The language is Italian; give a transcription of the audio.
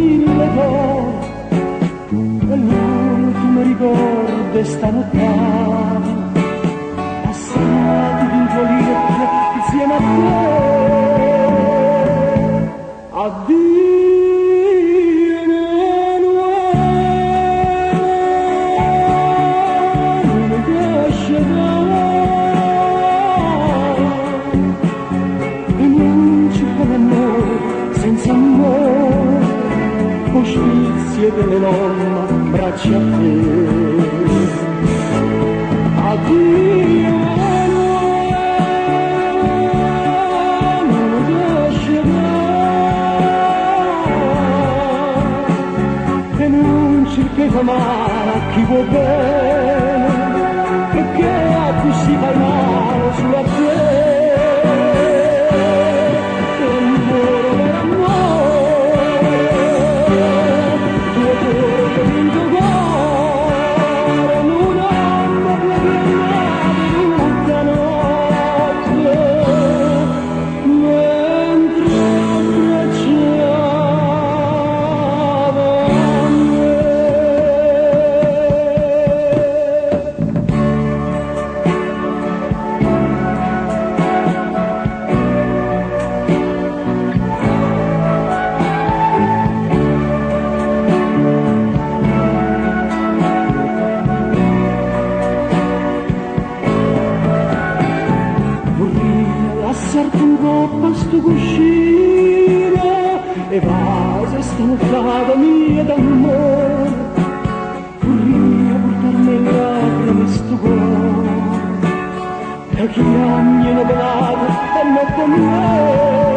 mille cose, e l'ultimo ricordo stanotte, passati dentro l'irte insieme a te. Addio Emanuele, non mi piace e non ci può l'amore senza amore, con sfizie delle nonna braccia a te. Addio che fa male a chi vuol bene, perché a cui si fa male sulla te. E il vero amore, tuo cuore che vinto cuore, non hanno più tutta notte, mentre abbracciava. Lasciarti un po' a sto cuscino e vai se stanottata mia d'amore, vorrei portarmi in lacrime sto cuore, da chi anni hanno pelato e non con me.